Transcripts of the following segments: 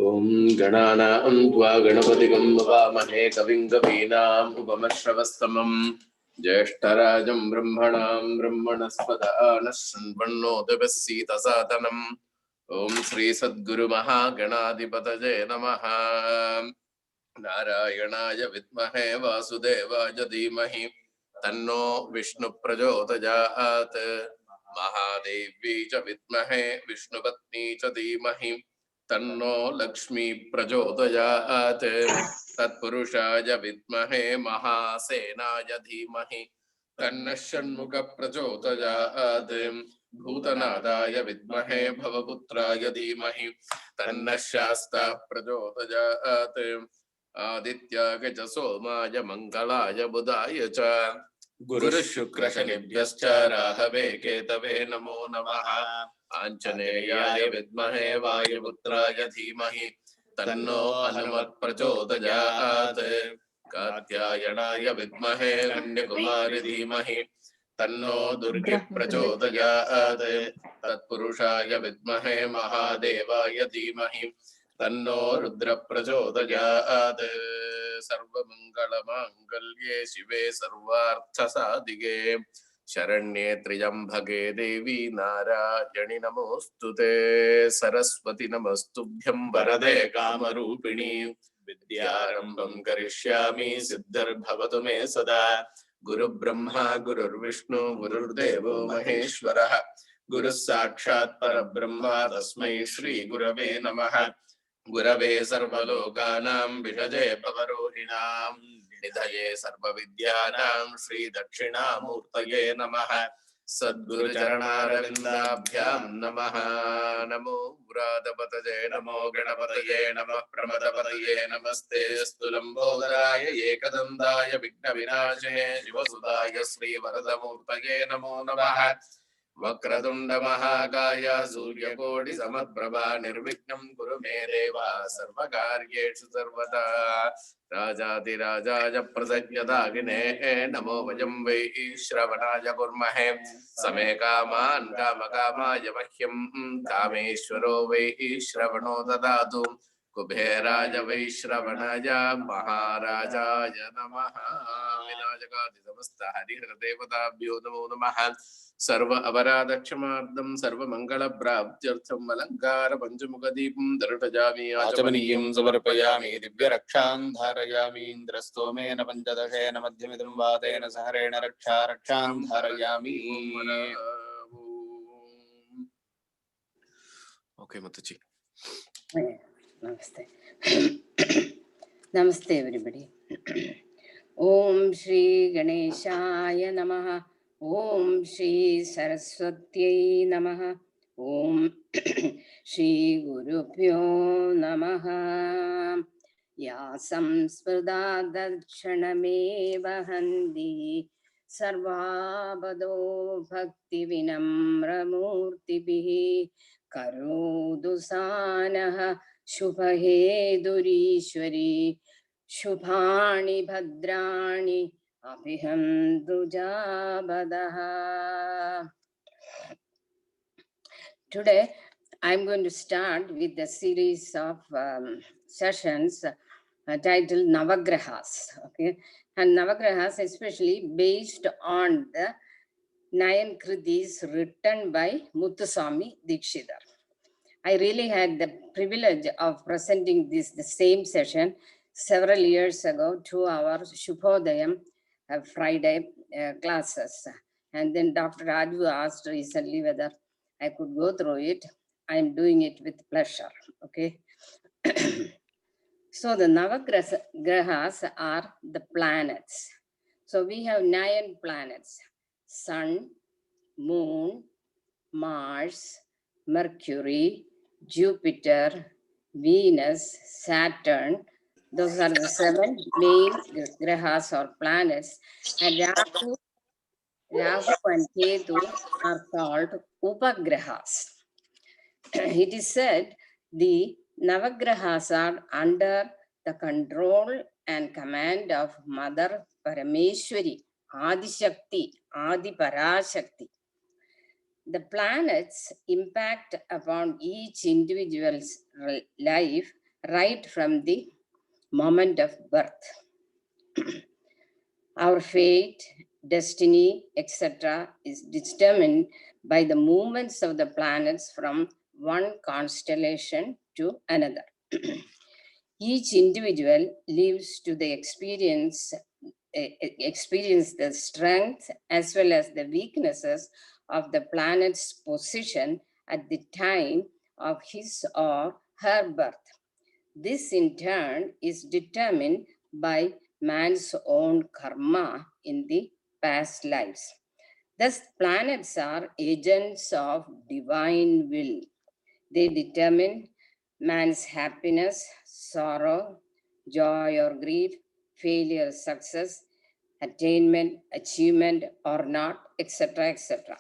ओम गणानां त्वा गणपतिगं नमामहे कविं कवीनाम् उपमश्रवस्तमं ज्येष्ठराजं ब्रह्मणां ब्रह्मणस्पत नः शृण्वन्नोतिभिः ओम श्री सद्गुरु महागणाधिपतये नमः। नारायणाय विद्महे वासुदेवाय धीमहि तन्नो विष्णु प्रचोदयात्। महादेवी च विद्महे विष्णुपत्नी च धीमहि तन्नो लक्ष्मी प्रचोदयात्। तत्पुरुषाय विद्महे महासेनाय धीमहि तन्नः षण्मुख प्रचोदयात्। भूतनादाय विद्महे भवपुत्राय धीमहि तन्नः शास्ता प्रचोदयात्। आदित्याय च सोमाय मंगलाय बुधाय च गुरुः शुक्रशनिभ्यश्च राहवे केतवे नमो नमः। आञ्जनेयाय विद्महे वायुपुत्राय धीमहि तन्नो हनुमत् प्रचोदयात्। कात्यायनाय विद्महे कन्याकुमारी धीमहि तन्नो दुर्गे प्रचोदयात्। तत्पुरुषाय विद्महे महादेवाय धीमहि तन्नो रुद्र प्रचोदयात्। सर्वमङ्गलमाङ्गल्ये शिवे सर्वार्थसाधिके शरण्ये त्र्यम्बके देवी नारायणि नमोस्तुते। सरस्वती नमस्तुभ्यं वरदे कामरूपिणी विद्यारम्भं करिष्यामि सिद्धिर्भवतु मे सदा। गुरुब्रह्मा गुरुर्विष्णु गुरुर्देवो महेश्वरः गुरुः साक्षात् परब्रह्म तस्मै श्री गुरवे नमः। गुरवे सर्वलोकानां विषजे भवरोहिणां निधये सर्वविद्यानां श्री दक्षिणामूर्तये नमः। सद्गुरुचरणारविन्दाभ्यां नमः। नमो व्रातपतये नमो गणपतये नमः प्रमदपतये नमस्ते स्तुलम्बोदराय एकदन्ताय विघ्नविनाशिने शिवसुताय श्रीवरदमूर्तये नमो नमः। वक्रतुंड महाकाय सूर्यकोटि समप्रभा निर्विघ्नं कुरु मे देव सर्वकार्येषु सर्वदा। राजाधिराजाय प्रसज्ञदागिने नमो वयं वै श्रवणाय कुर्महे समे कामान् कामकामाय मह्यं कामेश्वरो वै श्रवणो ददातु। कुबेराय वै श्रवणाय महाराजाय नमः। विनायकादि समस्त हरिहरदेवताभ्यो नमो नमः। सर्व अपराध क्षमार्थं सर्व मंगल प्राप्त्यर्थं अलंकार पंचमुखदीपं दर्शयामि आचमनीयं समर्पयामि Divya रक्षां धारयामि इंद्रस्तोमेन पंचदशेन मध्यमिदं वातेन सहरेण रक्षां धारयामि। Okay मुत्तुची। Namaste. Namaste everybody. Om Shri Ganeshaya Namaha. Om Shri Saraswatyai Namaha. Om Shri Gurubhyo Namaha. Ya samsprada darshanameva handi sarvabado bhakti vinamramurtibhi करोदुसानः शुभहेदुरीश्वरी शुभानि भद्राणि अभिहं दुजाबदः. Today I am going to start with the series of sessions titled Navagrahas. Okay, and Navagrahas especially based on the 9 Kritis written by Muthuswami Dikshidhar. I really had the privilege of presenting the same session several years ago, 2 hours Shubhodayam Friday classes. And then Dr. Raju asked recently whether I could go through it. I am doing it with pleasure. Okay. So the Navagrahas are the planets. So we have 9 planets: Sun, Moon, Mars, Mercury, Jupiter, Venus, Saturn. Those are the 7 main grahas or planets. And Rahu and Ketu are called Upagrahas. It is said the Navagrahas are under the control and command of Mother Parameshwari, Adishakti, Adi Parashakti. The planets impact upon each individual's life right from the moment of birth. Our fate, destiny, etc. is determined by the movements of the planets from one constellation to another. Each individual lives to the experience the strengths as well as the weaknesses of the planet's position at the time of his or her birth. This in turn is determined by man's own karma in the past lives. Thus, planets are agents of divine will. They determine man's happiness, sorrow, joy or grief, failure, success, attainment, achievement or not, etc., etc.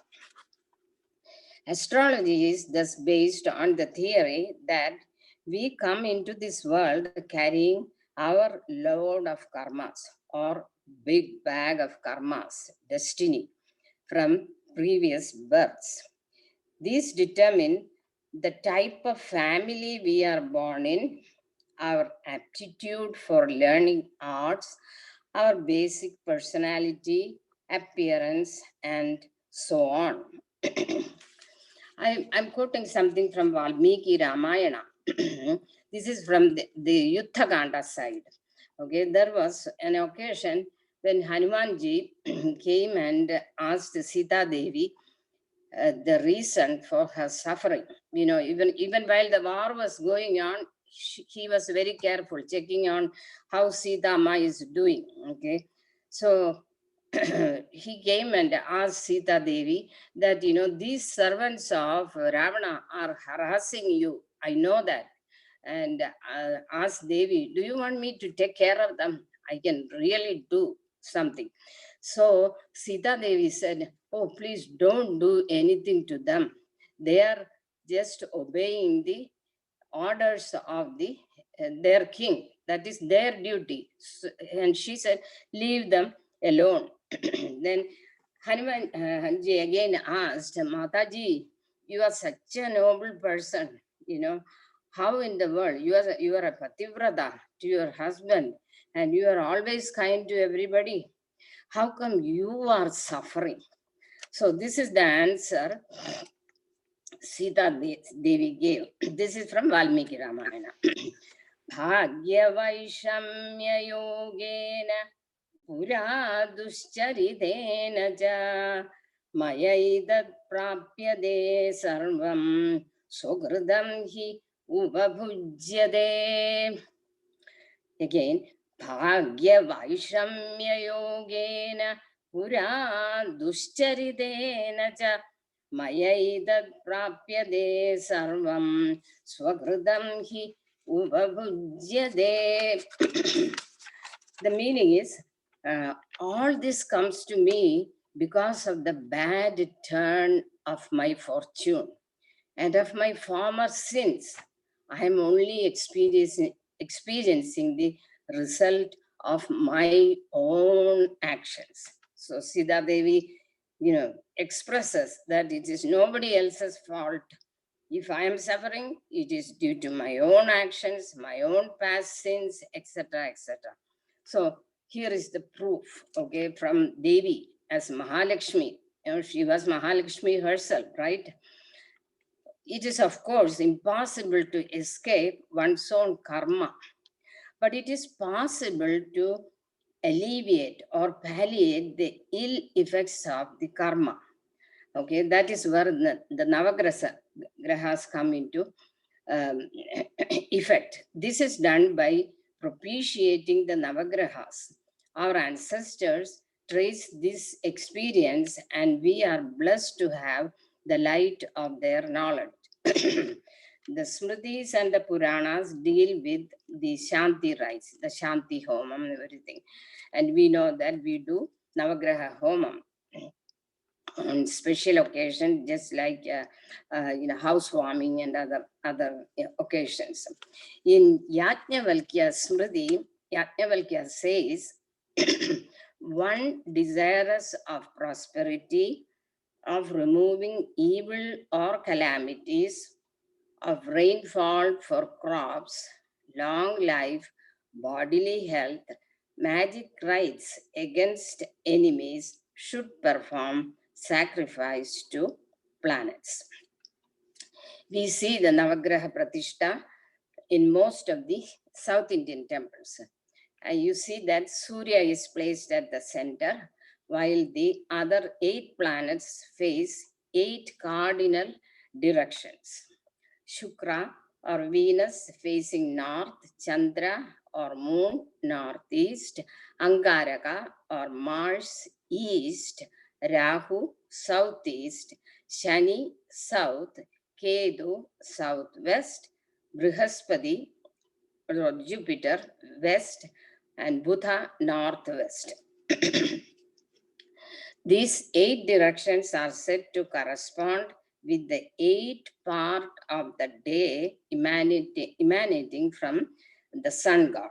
Astrology is thus based on the theory that we come into this world carrying our load of karmas or big bag of karmas, destiny, from previous births. These determine the type of family we are born in, our aptitude for learning arts, our basic personality, appearance, and so on. I'm quoting something from Valmiki Ramayana. This is from the Yuddha Kanda side. Okay, there was an occasion when Hanumanji came and asked Sita Devi the reason for her suffering. You know, even while the war was going on, he was very careful, checking on how Sita Ma is doing. Okay, so he came and asked Sita Devi that, you know, these servants of Ravana are harassing you. I know that. And asked Devi, do you want me to take care of them? I can really do something. So Sita Devi said, oh, please don't do anything to them. They are just obeying the orders of their king. That is their duty. And she said, leave them alone. Then Hanumanji again asked, Mataji, you are such a noble person, you know, how in the world you are a pativrata to your husband and you are always kind to everybody. How come you are suffering? So this is the answer Sita Devi gave. This is from Valmiki Ramayana. Bhagyavaishamya yogena pura duscharitena ja mayaidat prapyade sarvam sugridam hi ubabhujyade. Again, Bhagyavaishamya yogena pura duscharitena ja mayaidat prapyade sarvam swagridam hi ubabhujyade. The meaning is, all this comes to me because of the bad turn of my fortune and of my former sins. I am only experiencing the result of my own actions. So Sita Devi, you know, expresses that it is nobody else's fault. If I am suffering, it is due to my own actions, my own past sins, etc., etc. So here is the proof, okay, from Devi as Mahalakshmi. You know, she was Mahalakshmi herself, right? It is, of course, impossible to escape one's own karma, but it is possible to alleviate or palliate the ill effects of the karma. Okay, that is where the Navagrahas come into effect. This is done by propitiating the Navagrahas. Our ancestors trace this experience and we are blessed to have the light of their knowledge. The Smritis and the Puranas deal with the Shanti rites, the Shanti Homam, everything. And we know that we do Navagraha Homam. on special occasion, just like housewarming and other occasions. In Yajnavalkya Smriti, Yajnavalkya says, one desirous of prosperity, of removing evil or calamities, of rainfall for crops, long life, bodily health, magic rites against enemies, should perform sacrifice to planets. We see the Navagraha Pratishta in most of the South Indian temples. You see that Surya is placed at the center, while the other 8 planets face 8 cardinal directions. Shukra or Venus facing north, Chandra or moon northeast, Angaraka or Mars east, Rahu southeast, Shani south, Ketu southwest, Brihaspati or Jupiter west, and Buddha northwest. These 8 directions are said to correspond with the 8 part of the day emanating from the sun god.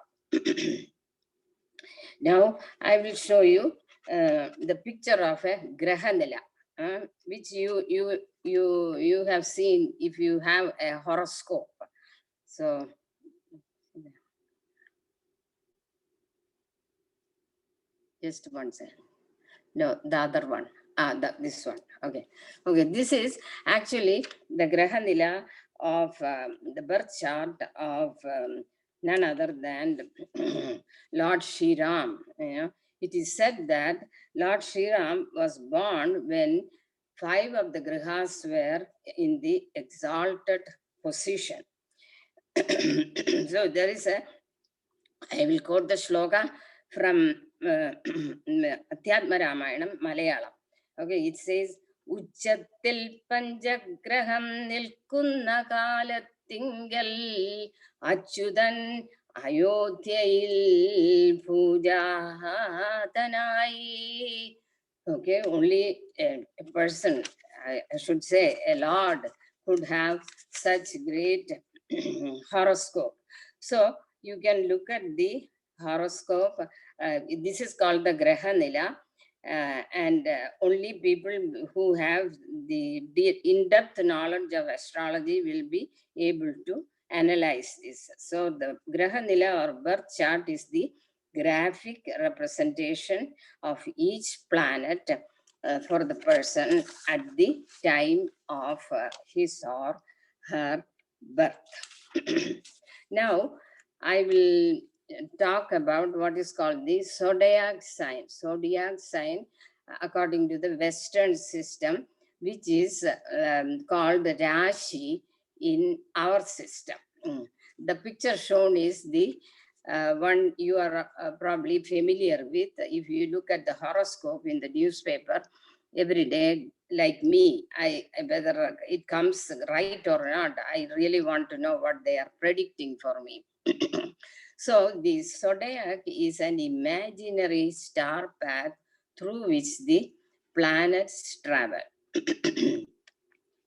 Now I will show you the picture of a Grahanila, which you have seen if you have a horoscope. So just one second. No, the other one. This one. Okay. This is actually the Grahanila of the birth chart of none other than Lord Shri Ram. It is said that Lord Shri Ram was born when 5 of the grihas were in the exalted position. So there is I will quote the shloka from Adhyatma Ramayanam, Malayalam. Okay, it says, Uchattil Panjagraham Nilkunna Kalathingal Achudan Ayodhyail Pujatanai. Okay, only a person, I should say a lord, could have such great horoscope. So you can look at the horoscope. This is called the Grahanila, and only people who have the in-depth knowledge of astrology will be able to analyze this. So the Grahanila or birth chart is the graphic representation of each planet for the person at the time of his or her birth. Now, I will talk about what is called the zodiac sign. Zodiac sign, according to the Western system, which is called Rashi in our system. The picture shown is the one you are probably familiar with. If you look at the horoscope in the newspaper every day, like me, whether it comes right or not, I really want to know what they are predicting for me. So the zodiac is an imaginary star path through which the planets travel.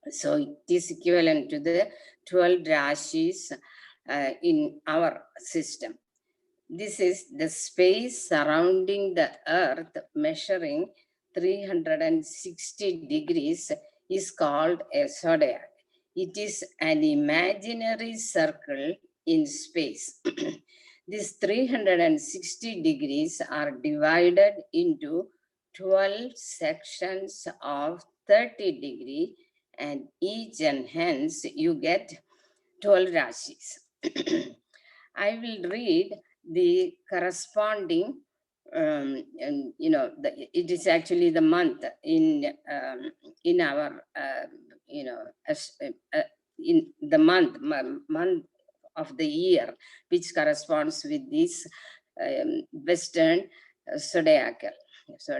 So it is equivalent to the 12 rashis in our system. This is the space surrounding the earth measuring 360 degrees is called a zodiac. It is an imaginary circle in space. These 360 degrees are divided into 12 sections of 30 degree, and each, and hence you get 12 rashis. I will read the corresponding, it is actually the month in our, in the month of the year, which corresponds with this Western zodiacal. So,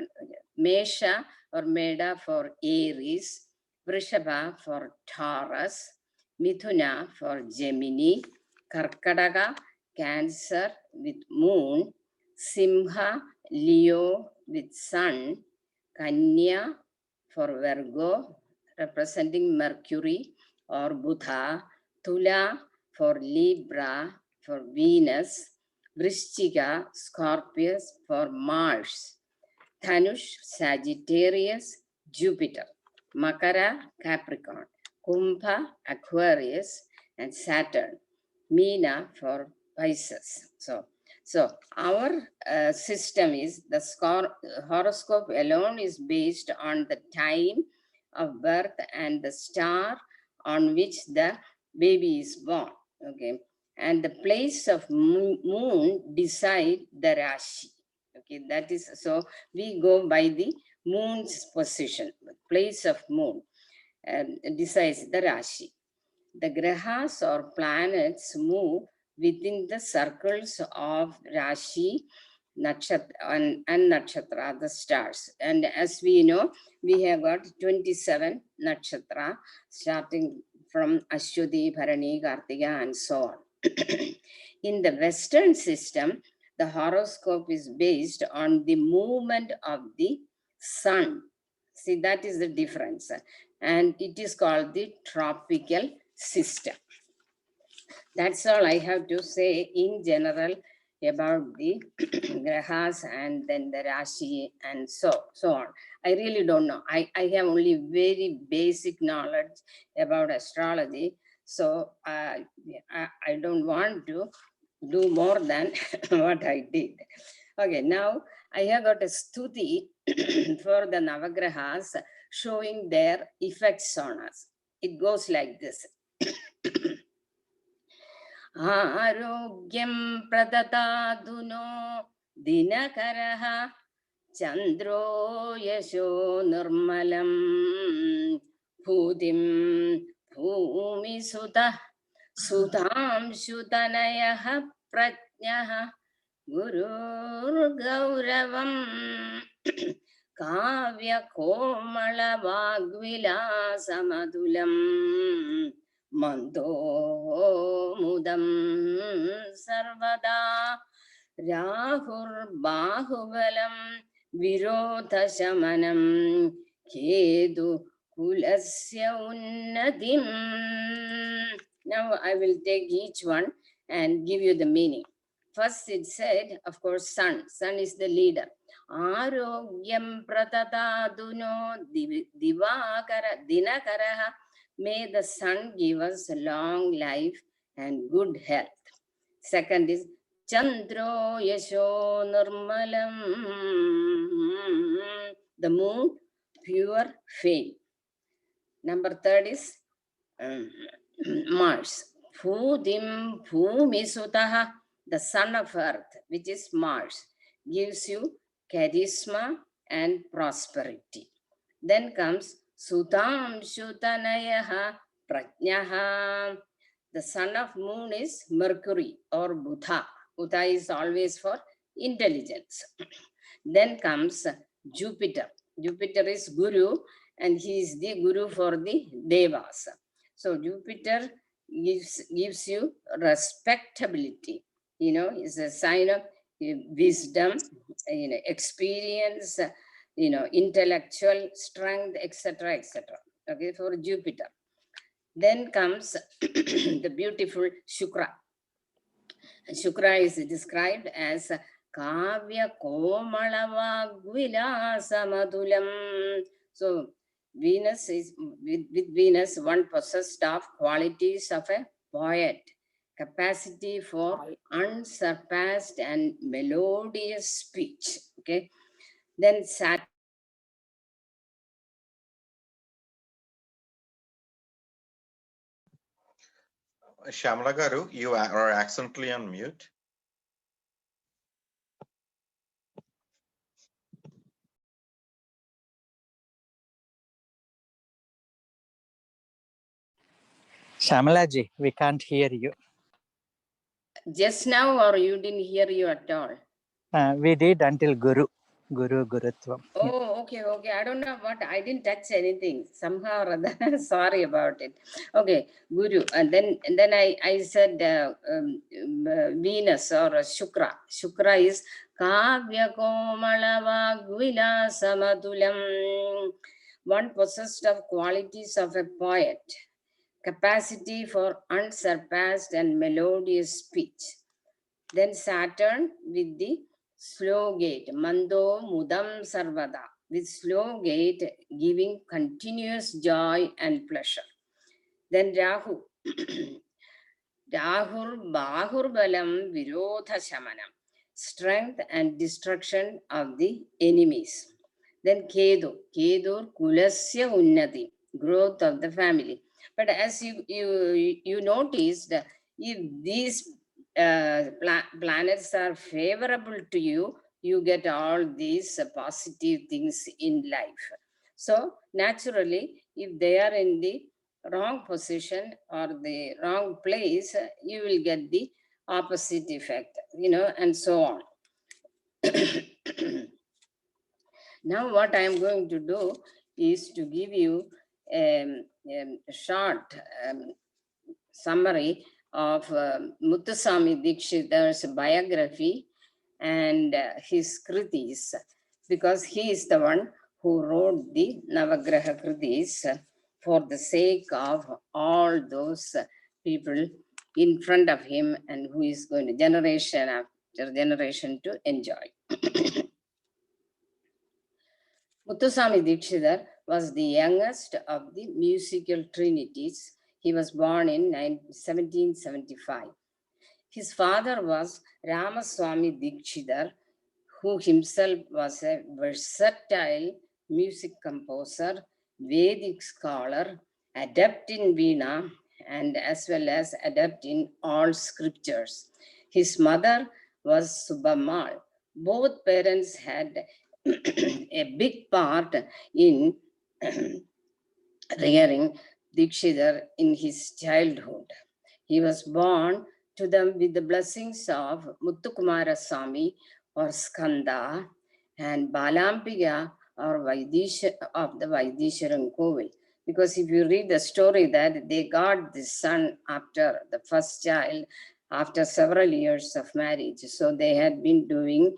Mesha or Meda for Aries, Vrishabha for Taurus, Mithuna for Gemini, Karkadaga, Cancer with Moon, Simha, Leo with Sun, Kanya for Virgo, representing Mercury or Buddha, Tula for Libra, for Venus, Vrishchika, Scorpius for Mars, Dhanush, Sagittarius, Jupiter, Makara, Capricorn, Kumbha, Aquarius, and Saturn, Meena for Pisces. So our system is the horoscope alone is based on the time of birth and the star on which the baby is born. Okay, and the place of moon decide the Rashi. Okay, that is, so we go by the moon's position, place of moon, decides the Rashi. The grahas or planets move within the circles of Rashi, Nakshatra and Nakshatra, the stars. And as we know, we have got 27 Nakshatra, starting from Ashwati, Bharani, Kartika, and so on. In the Western system, the horoscope is based on the movement of the sun. See, that is the difference. And it is called the tropical system. That's all I have to say in general about the grahas and then the Rashi and so on. I really don't know. I have only very basic knowledge about astrology. So I don't want to do more than what I did. Okay, now I have got a stuti for the Navagrahas showing their effects on us. It goes like this. Arogyam pradataduno dinakaraha chandro yasho nirmalam bhudim bhumi sutah sutam shutanayah prajnah gurur gauravam kavya komala vagvilasamadulam Mando mudam sarvada rahur bahubalam virodha shamanam kedu kulasya unnadim. Now I will take each one and give you the meaning. First it said, of course, sun. Sun is the leader. Arogyam pratataduno divakara dinakaraha. May the sun give us long life and good health. Second is Chandro Yasho Nirmalam. The moon, pure fame. Number third is Mars. Bhudim Bhumi Sutaha, the son of earth, which is Mars, gives you charisma and prosperity. Then comes Sutam Shutanayaha Prajnaha. The son of moon is Mercury or Buddha. Buddha is always for intelligence. Then comes Jupiter. Jupiter is Guru and he is the Guru for the Devas. So Jupiter gives you respectability. You know, is a sign of wisdom, you know, experience, you know, intellectual strength, etc., etc. Okay, for Jupiter. Then comes the beautiful Shukra. Shukra is described as Kavya Komalava Vilasamadulam. So Venus is, with Venus, one possessed of qualities of a poet, capacity for unsurpassed and melodious speech. Okay. Then Saturn. Shamala Garu, you are accidentally on mute. Shamala ji, we can't hear you. Just now, or you didn't hear you at all? We did until Gurutvam. Oh, okay. I don't know what, I didn't touch anything somehow or other. Sorry about it. Okay, Guru. And then I said Venus or Shukra. Shukra is Kavya Komalava Gvila Samadulam. one possessed of qualities of a poet, capacity for unsurpassed and melodious speech. Then Saturn with the slow gate, Mando Mudam Sarvada, with slow gate giving continuous joy and pleasure. Then Rahu, Rahur Bahur Balam Virodha Shamanam, strength and destruction of the enemies. Then Kedu, Kedur Kulasya Unnati, growth of the family. But as you noticed, if these planets are favorable to you, you get all these positive things in life. So naturally, if they are in the wrong position or the wrong place, you will get the opposite effect, and so on. Now what I am going to do is to give you a short summary of Muthuswami Dikshitar's biography and his kritis, because he is the one who wrote the Navagraha kritis for the sake of all those people in front of him and who is going to generation after generation to enjoy. Muthuswami Dikshitar was the youngest of the musical trinities. He was born in 1775. His father was Ramaswamy Dikshitar, who himself was a versatile music composer, Vedic scholar, adept in Veena, and as well as adept in all scriptures. His mother was Subbamal. Both parents had a big part in rearing Dikshitar in his childhood. He was born to them with the blessings of Muthukumara Swami or Skanda and Balambiga or Vaidisha of the Vaidisharan Kovil. Because if you read the story that they got this son after the first child, after several years of marriage. So they had been doing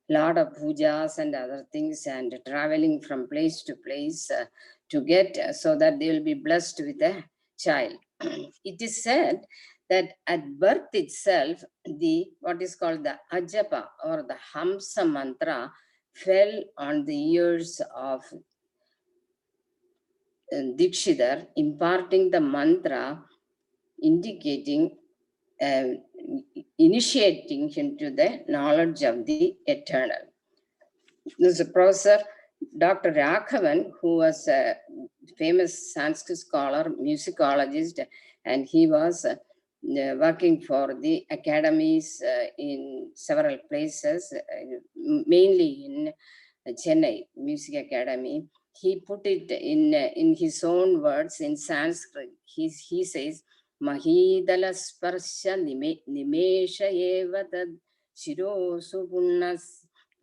lot of pujas and other things and traveling from place to place to get so that they will be blessed with a child. It is said that at birth itself, the what is called the Ajapa or the Hamsa mantra fell on the ears of Dikshitar, imparting the mantra, indicating initiating him to the knowledge of the eternal. There's a professor, Dr. Raghavan, who was a famous Sanskrit scholar, musicologist, and he was working for the academies in several places, mainly in Chennai Music Academy. He put it in his own words in Sanskrit. He says, Mahidala sparsha nimesha eva tad shirosu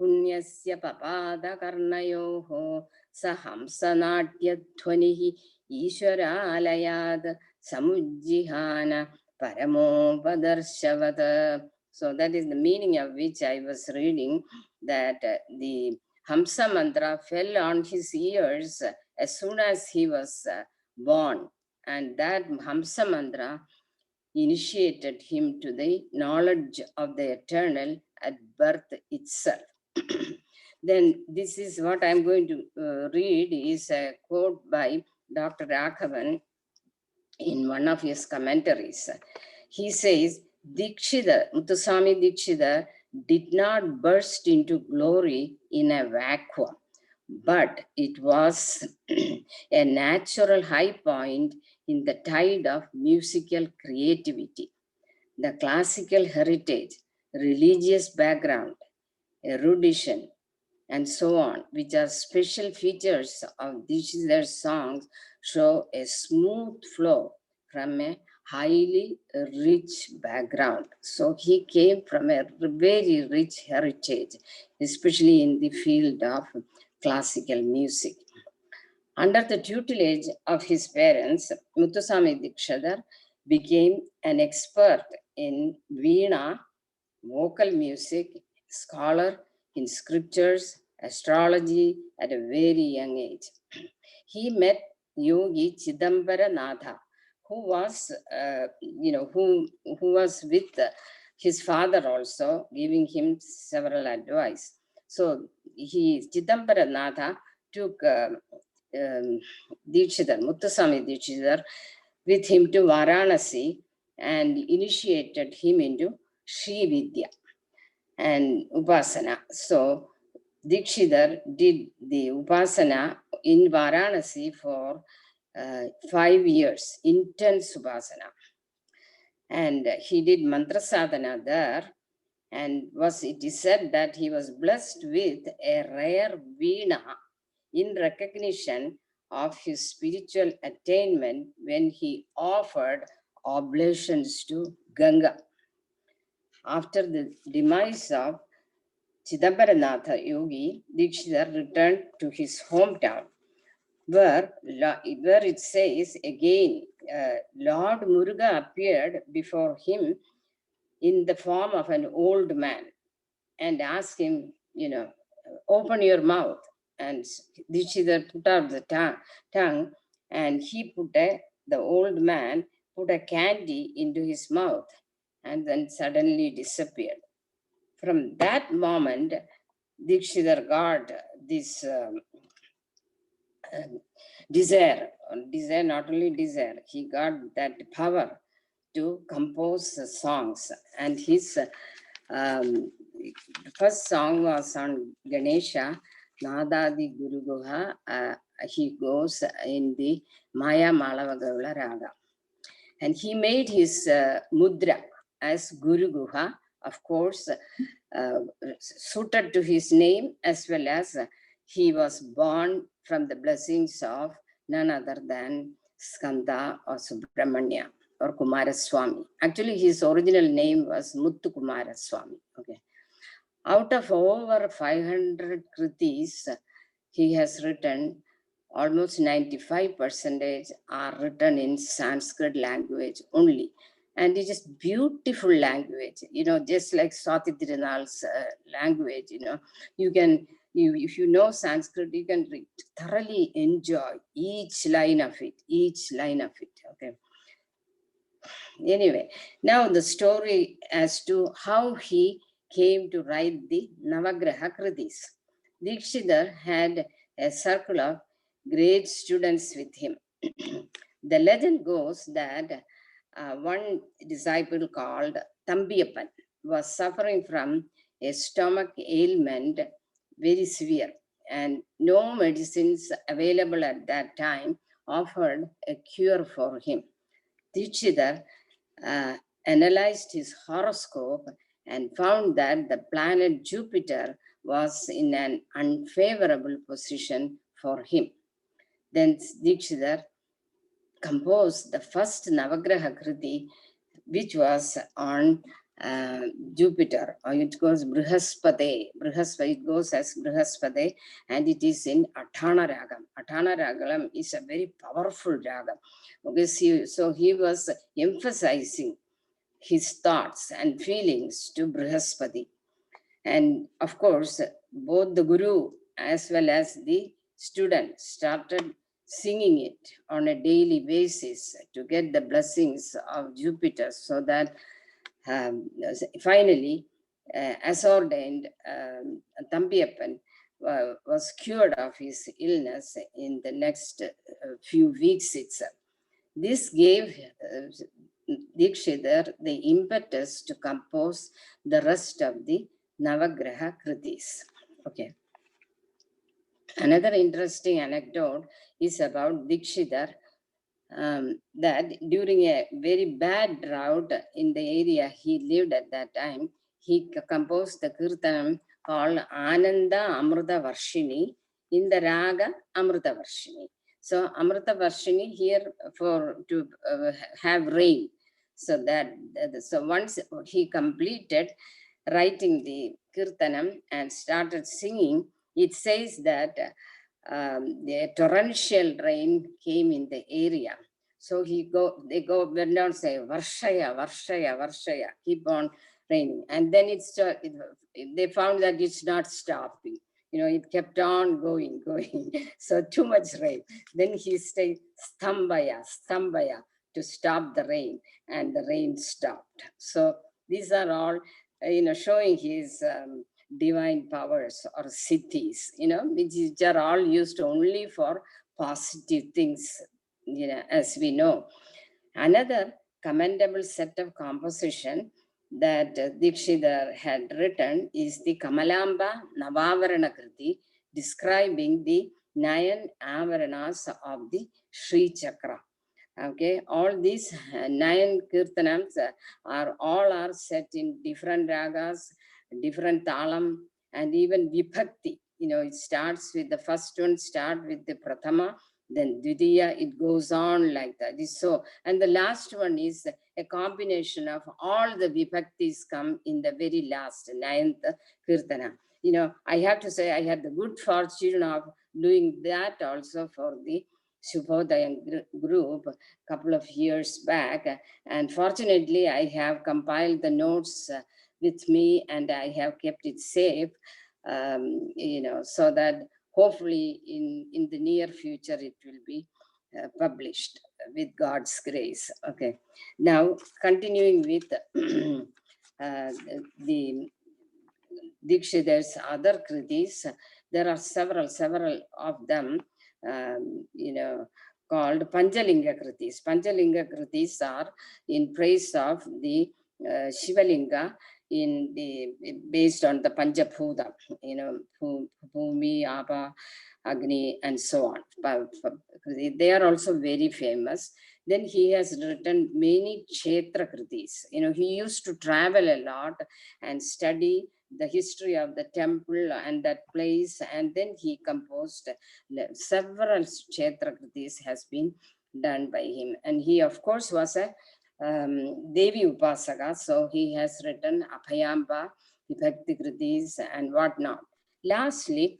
punyasya papada karnayoho sahamsanatya dhvanihi ishwaralayad samujjihana paramopadarshavad. So that is the meaning of which I was reading, that the Hamsa mantra fell on his ears as soon as he was born. And that Hamsa mantra initiated him to the knowledge of the eternal at birth itself. Then this is what I'm going to read is a quote by Dr. Raghavan in one of his commentaries. He says, Muthuswami Dikshitar did not burst into glory in a vacuum, but it was a natural high point in the tide of musical creativity. The classical heritage, religious background, erudition, and so on, which are special features of Dikshitar's songs, show a smooth flow from a highly rich background. So he came from a very rich heritage, especially in the field of classical music. Under the tutelage of his parents, Muthuswami Dikshitar became an expert in Veena, vocal music, scholar in scriptures astrology at a very young age. He met Yogi Chidambara Natha, who was, who was with his father also, giving him several advice. So Chidambara Natha took Dikshidhar, Muthuswami Dikshidhar, with him to Varanasi and initiated him into Sri Vidya and Upasana. So Dikshidhar did the Upasana in Varanasi for 5 years, intense Upasana. And he did Mantra Sadhana there, and it is said that he was blessed with a rare veena in recognition of his spiritual attainment when he offered oblations to Ganga. After the demise of Chidambaranatha Yogi, Dikshidhar returned to his hometown, where it says again, Lord Muruga appeared before him in the form of an old man and asked him, open your mouth. And Dikshidhar put out the tongue, and the old man put a candy into his mouth and then suddenly disappeared. From that moment, Dikshidhar got this desire, not only desire, he got that power to compose songs. And his first song was on Ganesha, Nadadi Guru Guha. He goes in the Maya Malavagavla Raga. And he made his mudra as Guru Guha, of course, suited to his name, as well as he was born from the blessings of none other than Skanda or Subramanya or Kumaraswamy. Actually, his original name was Muthu Kumaraswamy. Okay. Out of over 500 kritis he has written, almost 95% are written in Sanskrit language only. And it is beautiful language, just like Swati Tirunal's language, you can, if you know Sanskrit, you can thoroughly enjoy each line of it, okay. Anyway, now the story as to how he came to write the Navagraha Kritis. Dikshidhar had a circle of great students with him. The legend goes that one disciple called Thambiyappan was suffering from a stomach ailment, very severe, and no medicines available at that time offered a cure for him. Dikshidhar analyzed his horoscope and found that the planet Jupiter was in an unfavorable position for him. Then Dikshidhar composed the first Navagraha Kriti, which was on Jupiter, or it goes Brihaspati. It goes as Brihaspati, and it is in Atana Ragam. Atana Ragam is a very powerful ragam. Okay, so he was emphasizing his thoughts and feelings to Brihaspati. And of course, both the Guru as well as the student started singing it on a daily basis to get the blessings of Jupiter, so that finally, as ordained, Thambiyappan was cured of his illness in the next few weeks itself. This gave Dikshidhar the impetus to compose the rest of the Navagraha Kritis. Okay. Another interesting anecdote is about Dikshidhar, that during a very bad drought in the area he lived at that time, he composed the kirtanam called Ananda Amrita Varshini in the raga Amrita Varshini. So Amrita Varshini here to have rain. So once he completed writing the kirtanam and started singing, it says that the torrential rain came in the area. So went down say Varshaya, Varshaya, Varshaya, keep on raining. And then they found that it's not stopping. it kept on going. So too much rain. Then he said, Stambaya, to stop the rain, and the rain stopped. So these are all, showing his divine powers or cities, which are all used only for positive things, as we know. Another commendable set of composition that Dikshidhar had written is the Kamalamba Navavarana Kriti, describing the 9 avaranas of the Sri Chakra. Okay, all these 9 kirtanams are set in different ragas, different talam, and even vibhakti. It starts with the first one, start with the prathama, then dvitiya, it goes on like that. So, and the last one is a combination of all the vibhaktis come in the very last 9th kirtana. I have to say I had the good fortune of doing that also for the Shubhodaya group a couple of years back, and fortunately I have compiled the notes with me, and I have kept it safe, so that hopefully in the near future it will be published with God's grace. Okay, now continuing with the Dikshidhar's other kritis, there are several of them, called Panchalinga kritis. Panchalinga kritis are in praise of the Shivalinga based on the Panjabhuta, Bhumi, Apa, Agni, and so on. They are also very famous. Then he has written many Kshetra kritis. He used to travel a lot and study the history of the temple and that place, and then he composed several Kshetra kritis has been done by him. And he, of course, was a Devi Upasaka, so he has written Abhayamba, Vibhakti kritis, and whatnot. Lastly,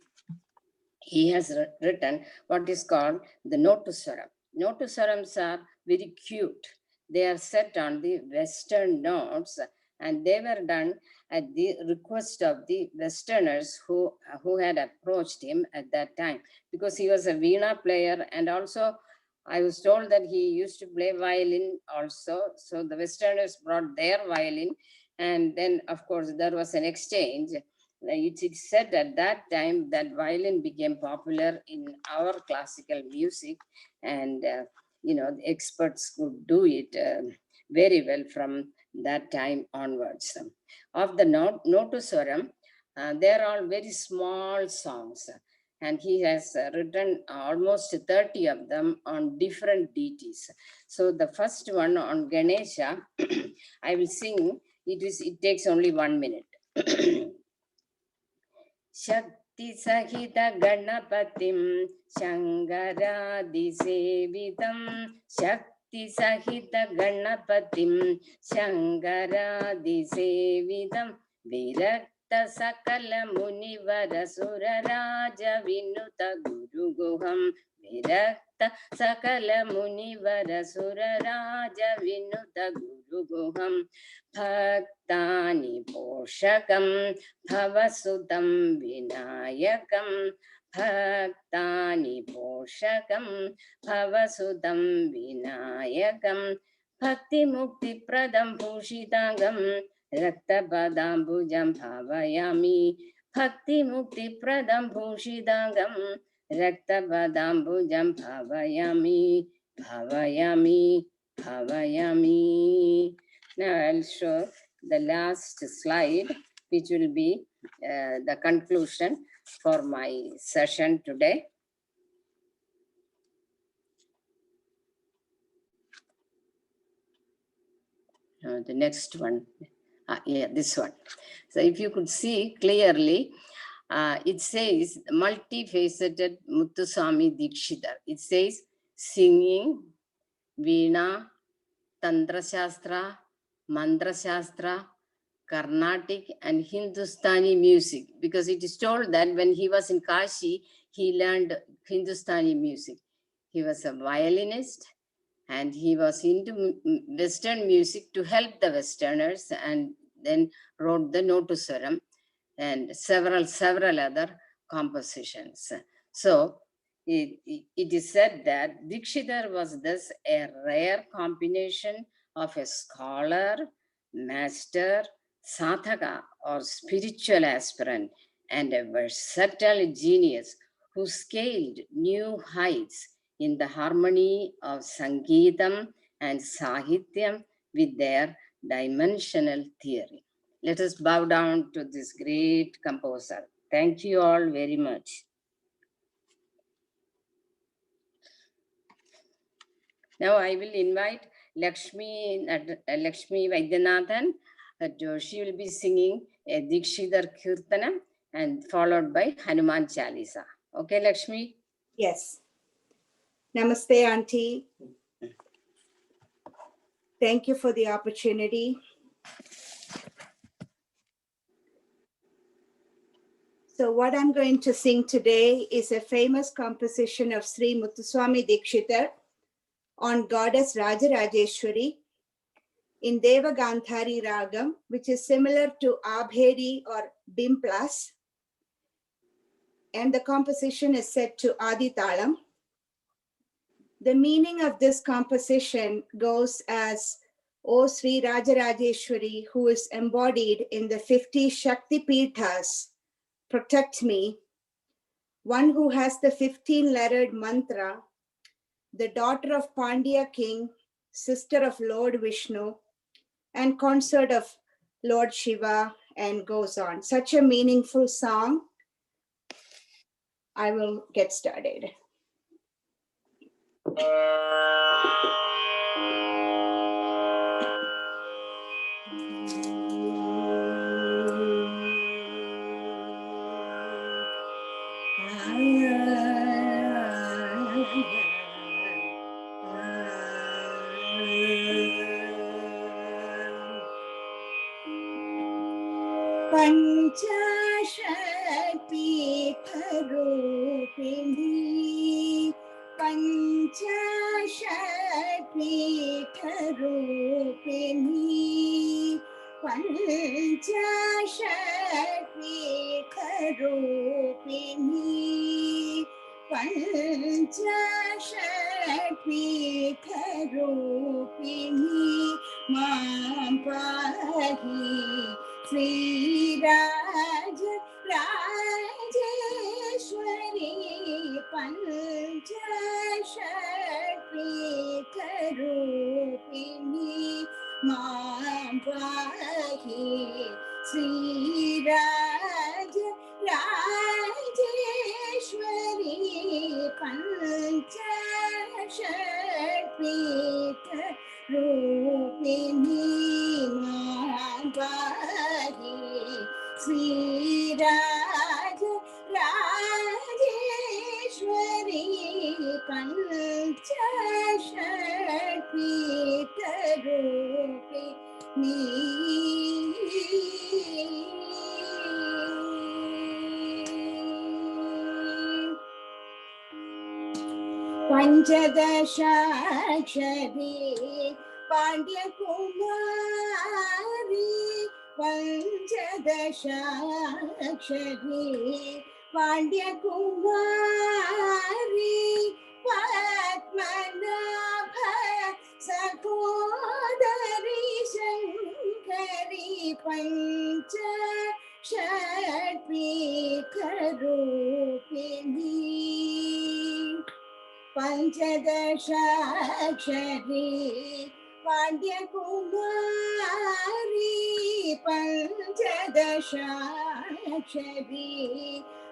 he has written what is called the Notuswaram. Notuswarams are very cute. They are set on the Western notes, and they were done at the request of the Westerners who had approached him at that time, because he was a Veena player, and also I was told that he used to play violin also. So the Westerners brought their violin, and then of course there was an exchange. It's said at that time that violin became popular in our classical music, and the experts could do it very well from that time onwards. Of the Notuswaram, they're all very small songs, and he has written almost 30 of them on different deities. So the first one on Ganesha, I will sing. It takes only 1 minute. Shakti Sahita Ganapatim Shangaradisevitam Shakti Sahita Ganapatim Shangaradisevitam Virakta Sakala Munivara Suraraja Vinuta Guru Guham Virakta Sakala Munivara Suraraja Vinuta Guru Guham Bhaktani Poshakam Bhavasudam Vinayakam Bhaktani Poshakam Bhavasudam Vinayakam Bhakti Mukti Pradam Bhushitangam Raktabadambujam Bhavayami Bhakti Mukti Pradam Bhushitangam Raktabadambujam Bhavayami Bhavayami. Now I'll show the last slide, which will be the conclusion for my session today. The next one, this one. So if you could see clearly, it says multifaceted Muthuswami Dikshidhar. It says singing, Veena, Tantra Shastra, Mantra Shastra, Carnatic, and Hindustani music, because it is told that when he was in Kashi, he learned Hindustani music. He was a violinist, and he was into Western music to help the Westerners, and then wrote the Notuswaram and several other compositions. So it is said that Dikshidhar was thus a rare combination of a scholar, master, sadhaka or spiritual aspirant, and a versatile genius who scaled new heights in the harmony of Sangeetam and Sahityam with their dimensional theory. Let us bow down to this great composer. Thank you all very much. Now I will invite Lakshmi Vaidyanathan. She will be singing a Dikshidhar Kirtanam and followed by Hanuman Chalisa. Okay, Lakshmi? Yes. Namaste, Auntie. Thank you for the opportunity. So what I'm going to sing today is a famous composition of Sri Muthuswami Dikshidhar on goddess Rajarajeshwari in Devagandhari Ragam, which is similar to Abhedi or Bimplas. And the composition is set to Adi Talam. The meaning of this composition goes as, O Sri Rajarajeshwari, who is embodied in the 50 Shakti Peethas, protect me, one who has the 15-lettered mantra, the daughter of Pandya king, sister of Lord Vishnu, and consort of Lord Shiva, and goes on. Such a meaningful song. I will get started. Panchashadpitharupini, Panchashadpitharupini, Panchashadpitharupini, Panchashadpitharupini, Mam pahi Sri Rajarajeshwari, Panchashadpitharupini, Mam pahi Sri Rajarajeshwari, Panchashadpitharupini, Mam pahi Sri Rajarajeshwari, Panchashadpitharupini. Panchadashakshari Pandya Kumari, Panchadashakshari Pandya Kumari, Padmanabha Sakodari Shankari, Panchashadpitharupini. Panchadashakshari Pandya Kumari, Panchadashakshari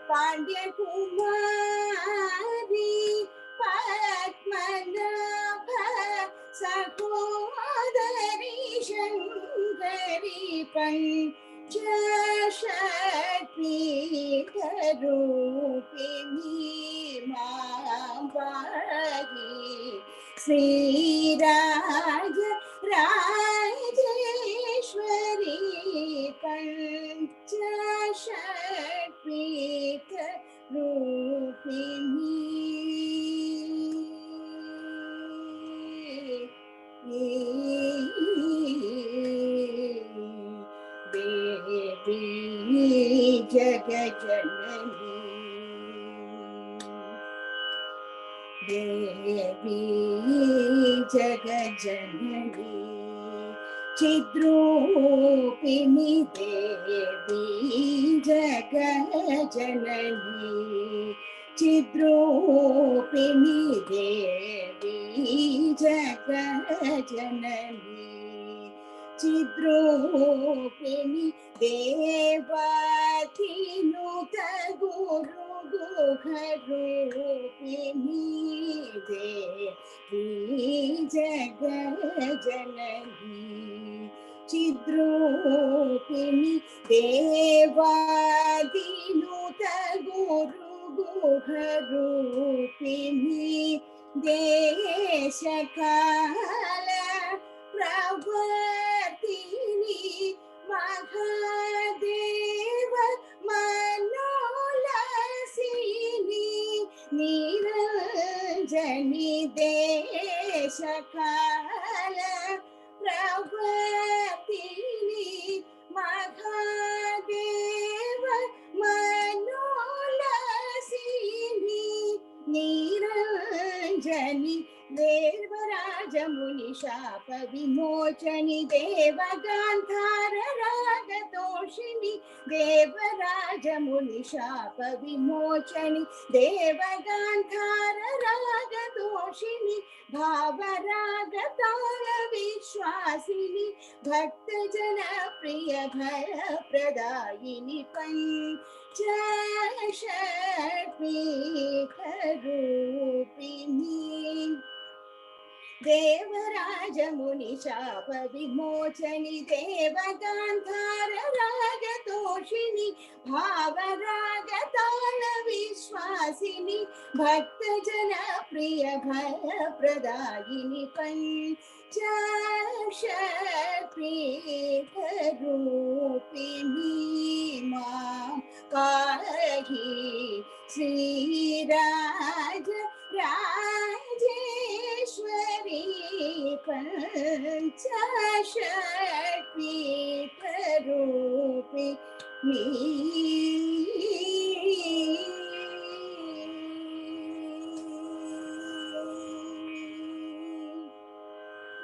Pandya Kumari, Padmanabha Sakodari Shankari, Panchashadpitharupini, Mam pahi Sri Rajarajeshwari, Panchashadpitharupini. Devi Jagajanani देवी जगज्जननी चिद्रूपिणी देवी जगज्जननी चिद्रूपिणी देवी जगज्जननी चिद्रूपिणी देवाधिनुत गुरु गुहरूपिणी देवी जगज्जननी चिद्रूपिणी देवाधिनुत गुरु गुहरूपिणी देशकाल प्रवर्तिनी महादेव मनोलसिनी निरंजनी देशकाल प्रवर्तिनी महादेव मनोलसिनी निरंजनी देवराज मुनि शाप विमोचनी देवगांधार राग तोषिणी देवराज मुनि शाप विमोचनी देवगांधार राग तोषिणी भावराग ताल विश्वासिनी भक्त जन प्रिय भय प्रदायिनी पंचशक्पीठ रूपिणी देवराज मुनि शाप विमोचनी देवगांधार राग तोषिणी भावराग ताल विश्वासिनी भक्त जन प्रिय भय प्रदायिनी पंचशक्पीठ रूपिणी मां पाहि Shriraj Rajeshwari पंचशक्पीठ रूपिणी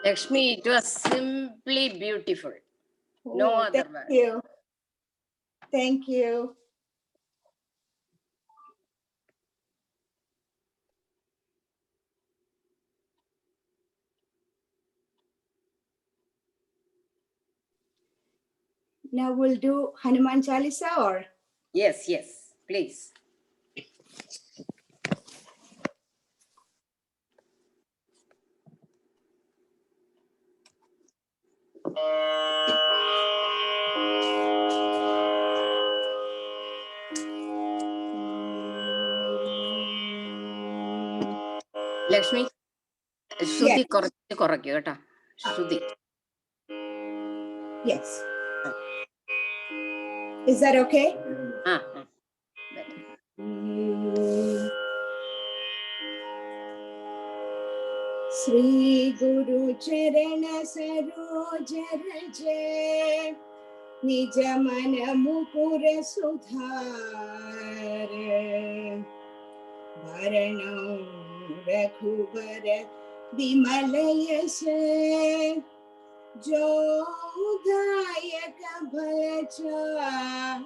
Lakshmi, it was simply beautiful. No Oh, other thank word. you. Thank you. Now we'll do Hanuman Chalisa or? Yes, yes, please. Lakshmi, Shruti korrekku ketta. Shruti. Yes. Is that okay? Better. Sri Guru Charana Saroja Raje Nij Mana Mukura Sudhar Bharano Raghubara Vimalayas Jo Dayaka Bhalachar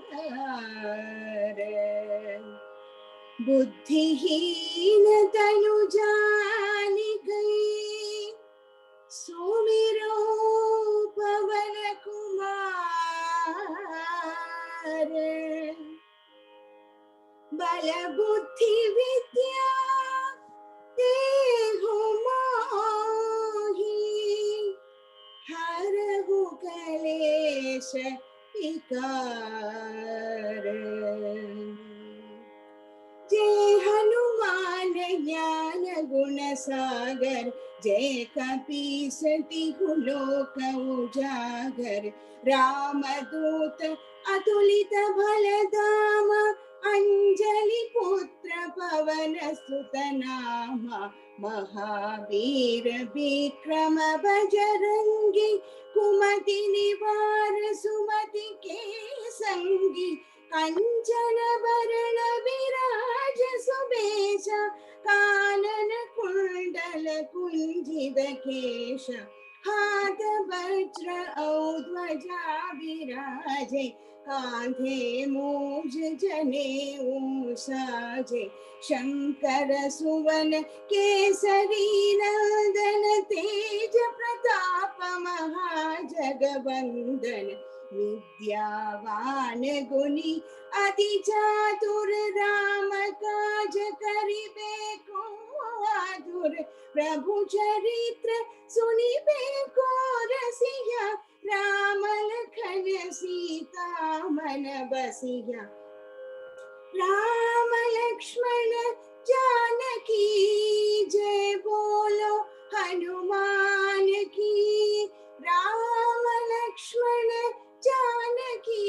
बुद्धिहीन तनु जानि गई सुमिरो पवन कुमार बल बुद्धि विद्या देहु मोहि हरहु कलेश विकार जय हनुमान ज्ञान गुण सागर जय कपीस तिहु लोक उजागर राम दूत अतुलित बल धाम अंजलि पुत्र पवन सुत नाम महावीर विक्रम बजरंगी कुमति निवार सुमति के संगी कंचन बरण विराज सुबेश कानन कुंजित केश हाथ वज्र ध्वजा विराजे कांधे मूज जनेऊ साजे शंकर सुवन केसरी नंदन तेज प्रताप महाजगवंदन विद्यावान गुणी अति चातुर राम काज करिबे को आतुर प्रभु चरित्र सुनिबे को रसिया राम लखन सीता मन बसिया राम लक्ष्मण जानकी जय बोलो हनुमान की राम लक्ष्मण जानकी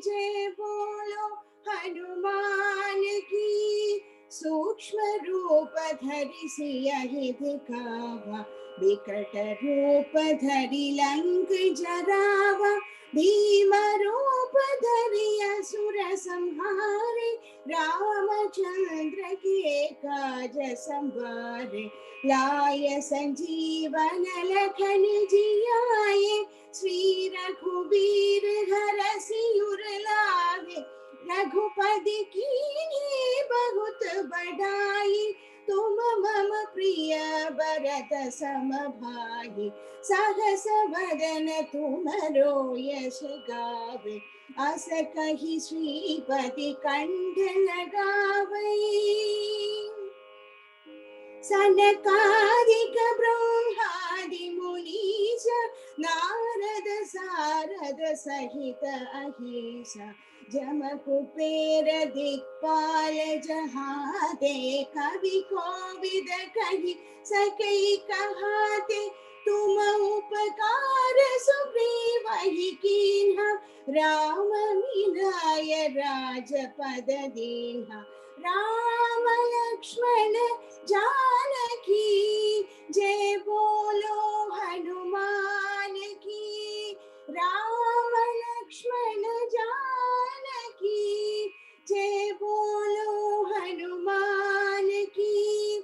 जय बोलो हनुमान की सूक्ष्म रूप धरि सियहि दिखावा विकट रूप धरि लंक जरावा भीम रूप धरि असुर संहारे रामचंद्र के काज संवारे लाय संजीवन लखन जियाए श्री रघुबीर हर सियुर लागे रघुपति कीन्ही बहुत बढ़ाई तुम मम प्रिय भरत सम भाई सहस बदन तुमरो यश गावे अस कहि श्रीपति कंठ लगावे सनकादिक ब्रह्मादि मुनीश नारद सारद सहित अहिष जम कुबेर दिक्पाल जहाते कवि कोविद कहि सके कहाते तुम उपकार सुग्रीवहि कीन्हा राम मिलाय राजपद दीन्हा राम लक्ष्मण जानकी जय बोलो हनुमान की राम लक्ष्मण जानकी जय बोलो हनुमान की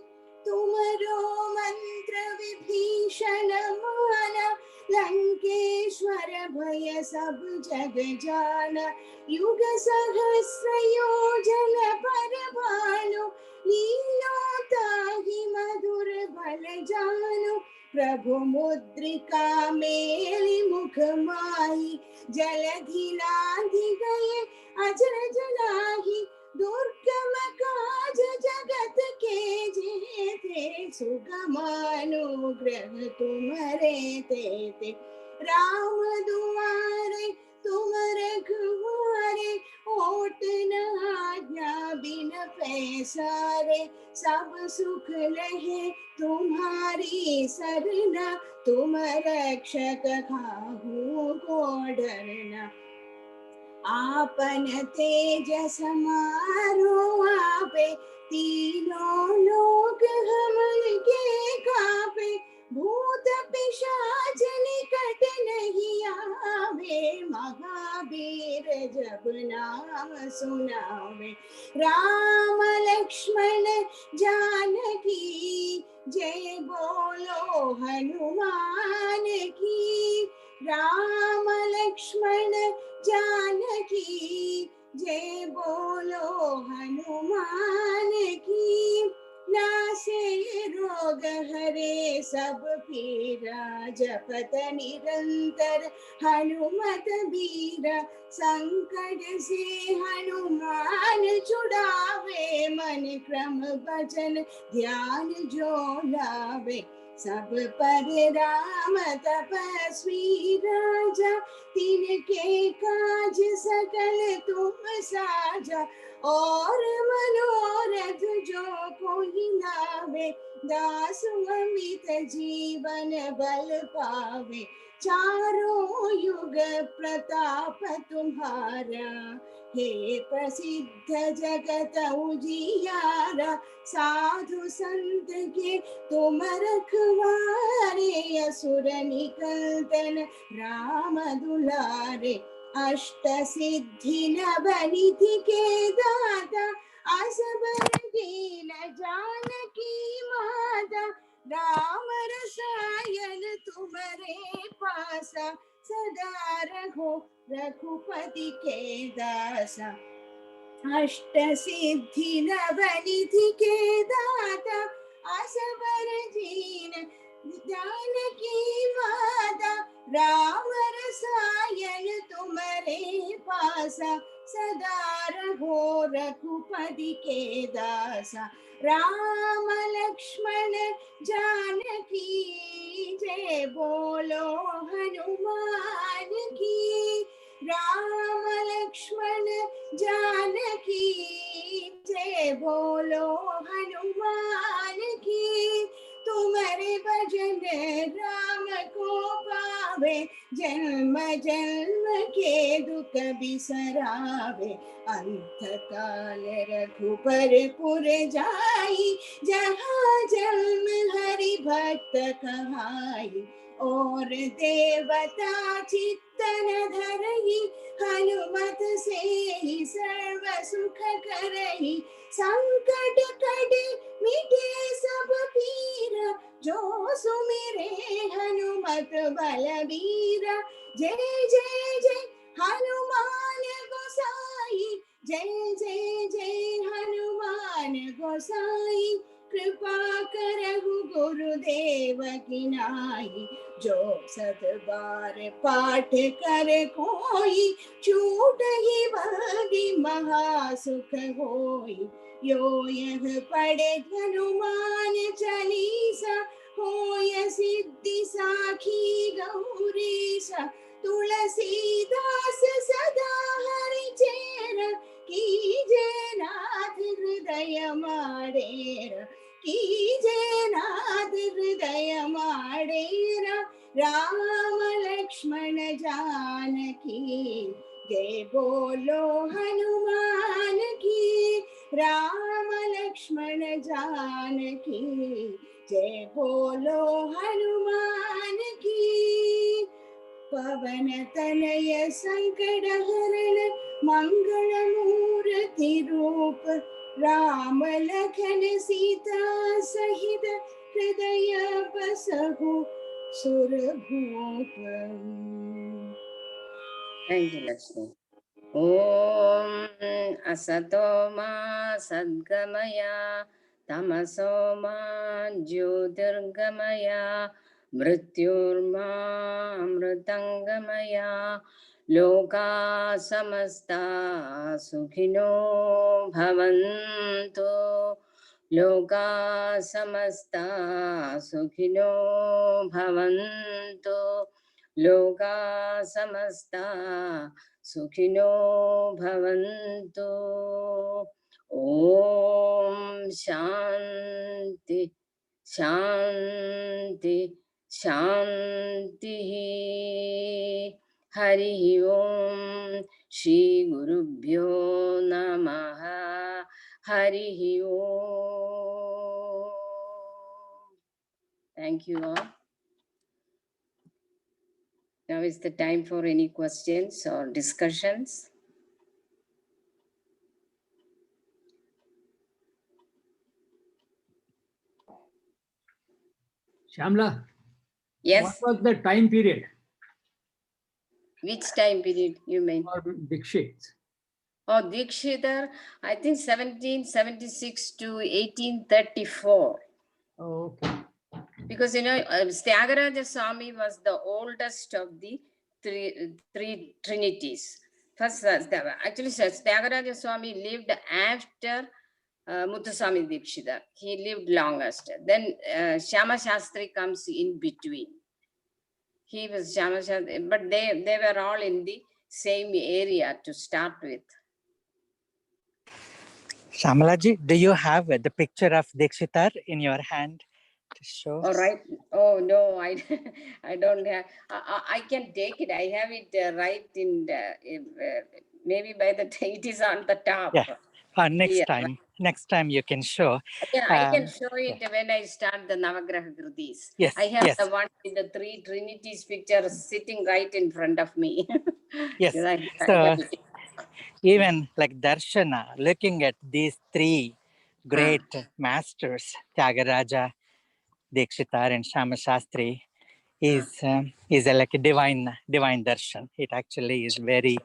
तुमरो मंत्र विभीषण माना लंकेश्वर भय सब जग जाना युग सहस्र योजन पर भानु लीलोताहि मधुर बल जानु प्रभु मुद्रिका मेलि मुख माही जलधि लांघि गए अजर जलाहि दुर्गम काज जगत के जेते सुगमानुग्रह तुम्हारे तेते राम दुआरे तुम रखवारे ओट न आज्ञा बिन पैसारे सब सुख लहे तुम्हारी सरना तुम रक्षक खाहू को डरना आपन तेज समारो आपे तीनों लोक हमन के कापे भूत पिशाच निकट नहीं आवे महावीर जब नाम सुनावे राम लक्ष्मण जानकी जय बोलो हनुमान की राम लक्ष्मण जानकी जय बोलो हनुमान की नासे रोग हरे सब पीरा जपत निरंतर हनुमत बीरा संकट से हनुमान छुड़ावे मन क्रम भजन ध्यान जो लावे सब पर राम तपस्वी राजा तिनके काज सकल तुम साजा और मनोरथ जो कोई लावे दासु अमित जीवन बल पावे चारों युग प्रताप तुम्हारा हे प्रसिद्ध जगत उजियारा साधु संत के तुम रखवारे असुर निकलतन राम दुलारे अष्ट सिद्धि नवनिधि के दाता असबर दीन जानकी माता राम रसायन तुम्हारे पासा, सदा रहो रघुपति के दासा। अष्ट सिद्धि नवनिधि के दाता, असबर दीन जानकी माता। राम रसायन तुम्हारे पासा, सदा रहो रघुपति के दासा। राम लक्ष्मण जानकी जय, बोलो हनुमान की। राम लक्ष्मण जानकी जय, बोलो हनुमान की। तुम्हारे भजन राम को पावे, जन्म जन्म के दुख बिसरावे। अंत काल रघुबर पुर जाई, जहाँ जन्म हरि भक्त कहाई। और देवता चित्तन धरई, हनुमत से ही सर्व सुख करही। संकट कटे मिटे सब पीरा, जो सुमिरे हनुमत बलबीरा। जय जय जय हनुमान गोसाई, जय जय जय हनुमान गोसाई। कृपा करहु गुरुदेव की नाई, जो सत बार पाठ कर कोई। छूट ही भागी महासुख होई, यो यह पढ़े हनुमान चालीसा। होय सिद्धि साखी गौरीसा, तुलसीदास सदा हरि चेर। कीजे नाथ हृदय माडेर, कीजे नाथ हृदय माडेर। राम लक्ष्मण जानकी जय, बोलो हनुमान की। राम लक्ष्मण जानकी जय, बोलो हनुमान की। पवन तनय संकट हरण, मंगल मूर्ति रूप। राम लखन सीता सहित, हृदय बसहु सुरभूप। Thank you, Lakshmi. Om Asato Ma Sadgamaya, Tamaso Ma Jyotirgamaya, Mrityurma Amritangamaya. Loka Samasta Sukhino Bhavantu. Loka Samasta Sukhino Bhavantu. Loka Samasta Sukhino Bhavantu. Om Shanti Shanti Shanti. Hari Om Shri Gurubhyo Namaha. Hari Om. Thank you all. Now is the time for any questions or discussions. Shamla, Yes. what was the time period Which time period you mean? for Dikshit? Oh, Dikshitar, I think 1776 to 1834. Okay. Because, you know, Tyagaraja Swami was the oldest of the three trinities. First, actually, Tyagaraja Swami lived after Muthuswami Dikshita. He lived longest. Then Shyama Shastri comes in between. He was Shyama Shastri, but they were all in the same area to start with. Shamalaji, do you have the picture of Dikshitar in your hand to show? All right. Oh no, I don't have. I can take it. I have it right in maybe by the it is on the top. Yeah. Next Yeah. time you can show. Yeah, I can show it when I start the Navagraha Krudis. Yes, I have yes. the one with the three trinities picture sitting right in front of me. Yes. So even like Darshana, looking at these three great masters, Tyagaraja, Dikshitar and Shama Shastri is like a divine darshan. It actually is very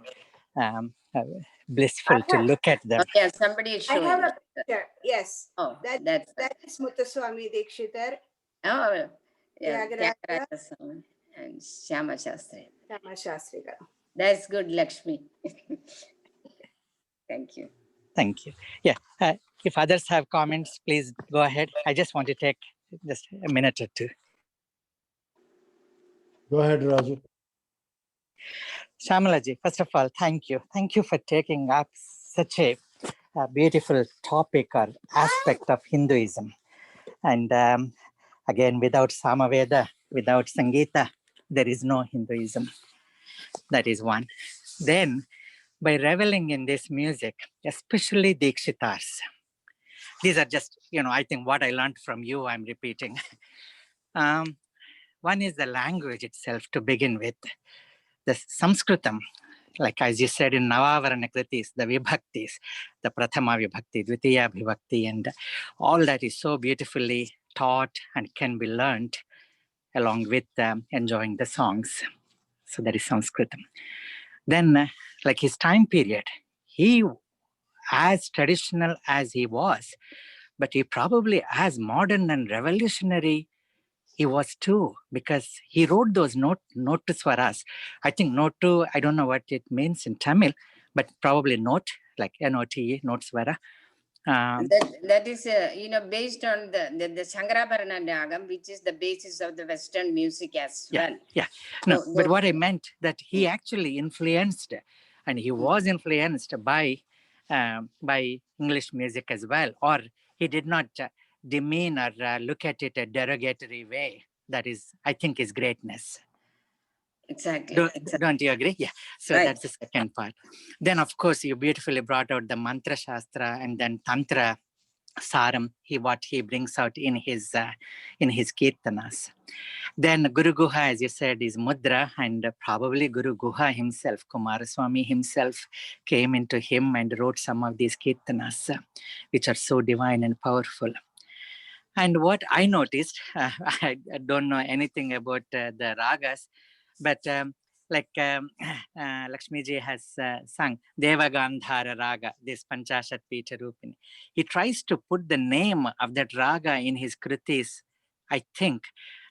blissful to look at them. Oh, yeah, somebody is I showing. have a picture. Yes, Oh, that that's that is Muthuswami Dikshitar, oh, yeah, Tyagaraja, Tyagaraja Swami and Shama Shastri. Shama Shastri garu. That's good, Lakshmi. Thank you. Thank you. Yeah. If others have comments, please go ahead. I just want to take just a minute or two. Go ahead, Raju. Shamalaji, first of all, thank you. Thank you for taking up such a beautiful topic or aspect of Hinduism. And again, without Samaveda, without Sangeeta, there is no Hinduism. That is one. Then, by reveling in this music, especially Dikshitars, these are just, I think what I learned from you, I'm repeating. One is the language itself to begin with. The Sanskritam, like as you said in Navavarana Kritis, the Vibhaktis, the Prathama Vibhakti, Dvitiya Vibhakti, and all that is so beautifully taught and can be learned along with enjoying the songs. So that is Sanskritam. Then, like his time period, he, as traditional as he was, but he probably as modern and revolutionary he was too, because he wrote those notes for us. I think notu, I don't know what it means in Tamil, but probably note, like N-O-T-E, notes svara. That is, based on the Shankarabharana Ragam, which is the basis of the Western music as well. Yeah. No, So but what I meant that he actually influenced, and he was influenced by English music as well, or he did not demean or look at it a derogatory way. That is, I think, his greatness. Exactly. Don't you agree? Yeah. So Right. that's the second part. Then, of course, you beautifully brought out the Mantra Shastra and then Tantra Saram, what he brings out in his Kirtanas. Then Guru Guha, as you said, is Mudra, and probably Guru Guha himself, Kumaraswamy himself, came into him and wrote some of these Kirtanas, which are so divine and powerful. And what I noticed, I don't know anything about the ragas, but Lakshmiji has sung Devagandhara Raga, this Panchashat Pita Rupini. He tries to put the name of that raga in his kritis, I think,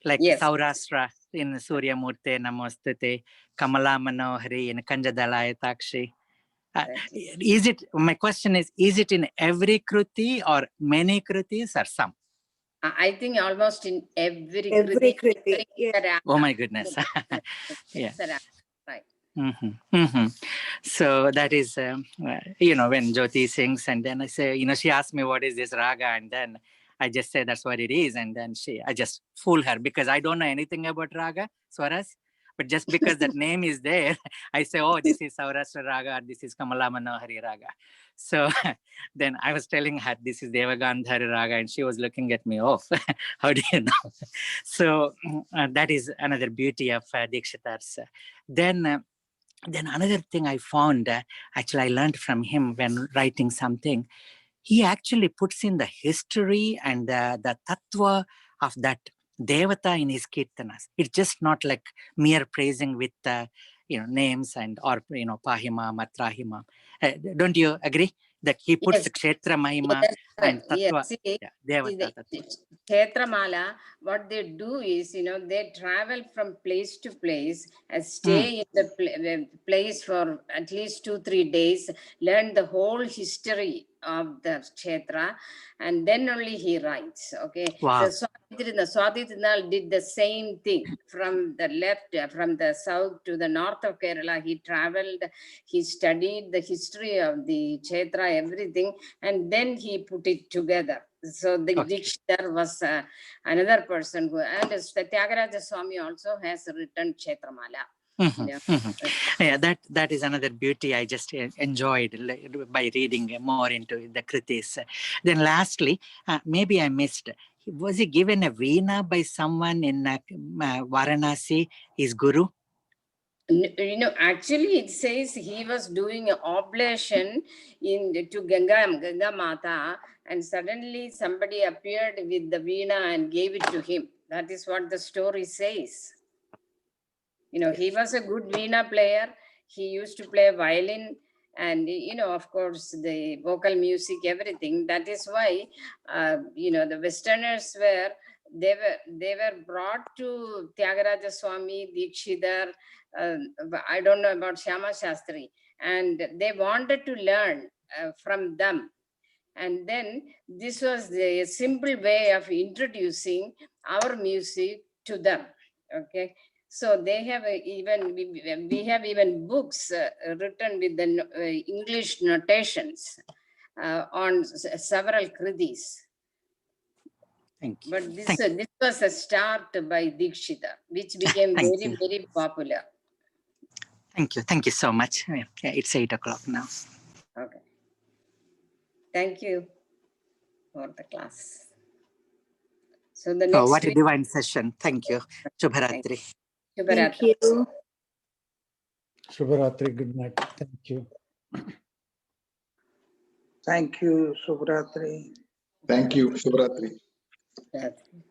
like Yes. Saurashtra in Surya Murte Namostute, Kamala Manohari in Kanjadalaya Takshi. My question is it in every kruti or many krutis or some? I think almost in every Kriti. Yeah. Oh my goodness. Yeah. Right. So that is, when Jyoti sings, and then I say, she asked me, what is this raga? And then I just say, that's what it is. And then I just fool her because I don't know anything about raga, swaras. But just because that name is there, I say, oh, this is Saurashtra Raga, this is Kamala Manohari Raga. So then I was telling her, this is Devagandhara Raga, and she was looking at me, oh, how do you know? So that is another beauty of Dikshitars. Then another thing I found, actually I learned from him when writing something, he actually puts in the history and the tattva of that Devata in his Kirtanas. It's just not like mere praising with names and or Pahima, Matrahima. Don't you agree that he puts Yes. the Kshetra Mahima and Tattva? Devata Kshetramala, what they do is, they travel from place to place and stay in the place for at least 2-3 days, learn the whole history of the Kshetra, and then only he writes. Okay. Wow. So Swati Tinal did the same thing from the left, from the south to the north of Kerala. He traveled, he studied the history of the Kshetra, everything, and then he put it together. So the Dikshitar was another person who, and Tyagaraja Swami also has written Kshetramala. Yeah, that is another beauty I just enjoyed by reading more into the kritis. Then lastly, maybe I missed, was he given a veena by someone in Varanasi, his guru? You know, actually it says he was doing an oblation to Ganga Mata, and suddenly somebody appeared with the veena and gave it to him. That is what the story says. You know, he was a good veena player. He used to play violin and, you know, of course, the vocal music, everything. That is why, you know, the Westerners they were brought to Tyagaraja Swami, Dikshidhar, I don't know about Shyama Shastri, and they wanted to learn from them. And then this was the simple way of introducing our music to them. Okay, so they have we have even books written with the English notations on several kridis. Thank you. But this was a start by Dikshita, which became Thank very, you. very popular. Thank you. Thank you so much. Yeah, it's 8 o'clock now. Okay. Thank you for the class. So the next Oh, what a week, divine session. Thank you. Shubharatri. Thank Shubharatri. you. Shubharatri. Good night. Thank you. Thank you, Subratri. Thank you, Shubhratri. Shubharatri.